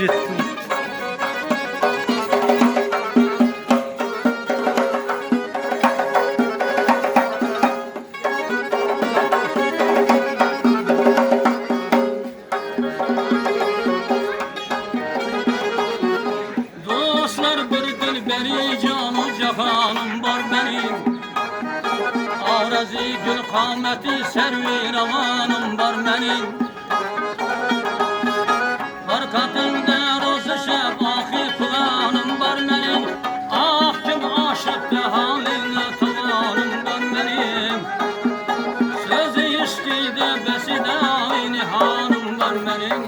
Yettim. Dostlar bir dilberi canı cahanım var benim. Arazi gül kameti servi ravanım var benim. Farkatında rozu şefahi planım var benim. Ah kim aşıktı haline tavanım var benim. Sözü işkide beside aynı hanım var benim.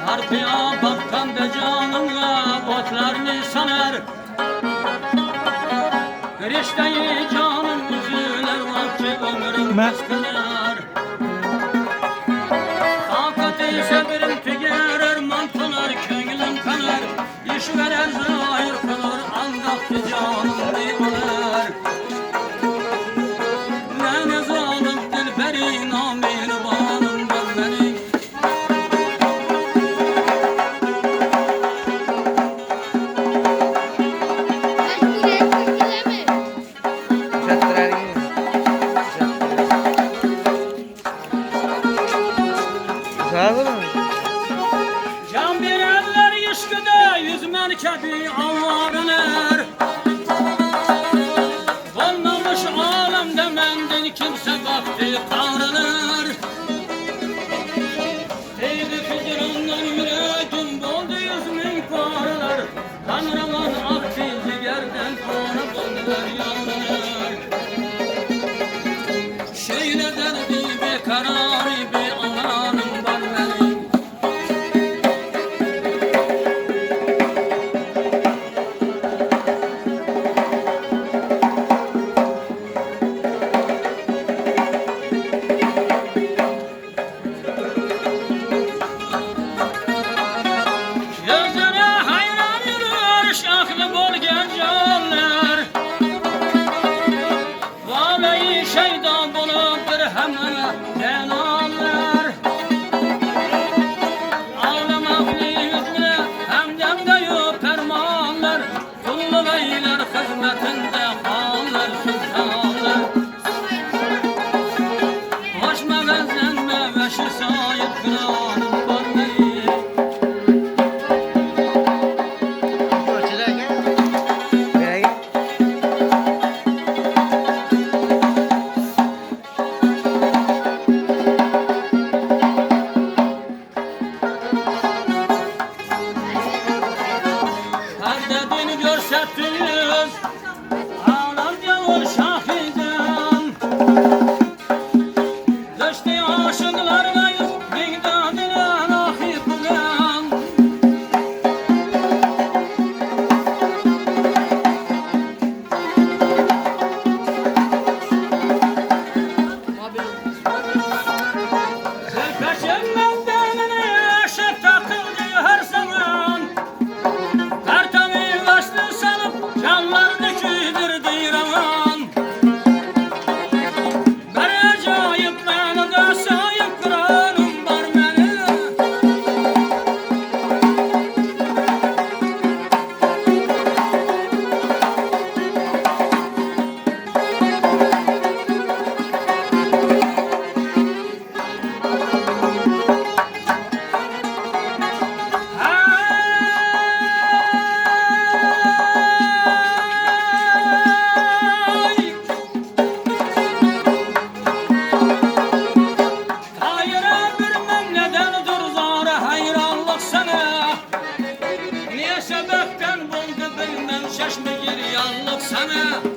Harpiya bakkan da canımla otlarını sanar. Rişteyi canım üzüler vakti ömrüm kıskanar. Takati severim tügerer mantılar köngülüm kanar. İş verer zahir kılır aldattı canım diyorlar. Ne zalim dilberi namir bağlım var benim. Can verenler yışkıda yüz merkebi ağlarlar. Olmamış alemde mendil kimse baktı kavrulur. Eydi fikrandan yüreğim doldu yüzümün paralar. Kanraman aktı cigerden kana buldular yavrular. Şöyle derdi bir kararı bir ananım var benim. Gözüne hayran yürür şahlı bol gencanlar. Vallahi şeydan bulup hemen kenarlar. Ağlamak yüzüne hemden de yok fermanlar. Kullu beyler hizmetinde hallar sultanlar. Hoşma benzenme ve şu sahip kıranım var benim. Derdini görsettiniz, ağlar gavur şahidem. Düştü aşıklarla yüz, migdadına nahi kılan. Zülkaşemden denine yaşa takıldı her zaman. Canlar döküldürdü ravan. Ben acayip bana da sahip kıranım var benim. Niye sebepten buldu bilmem şaşmı gir yanlık sana.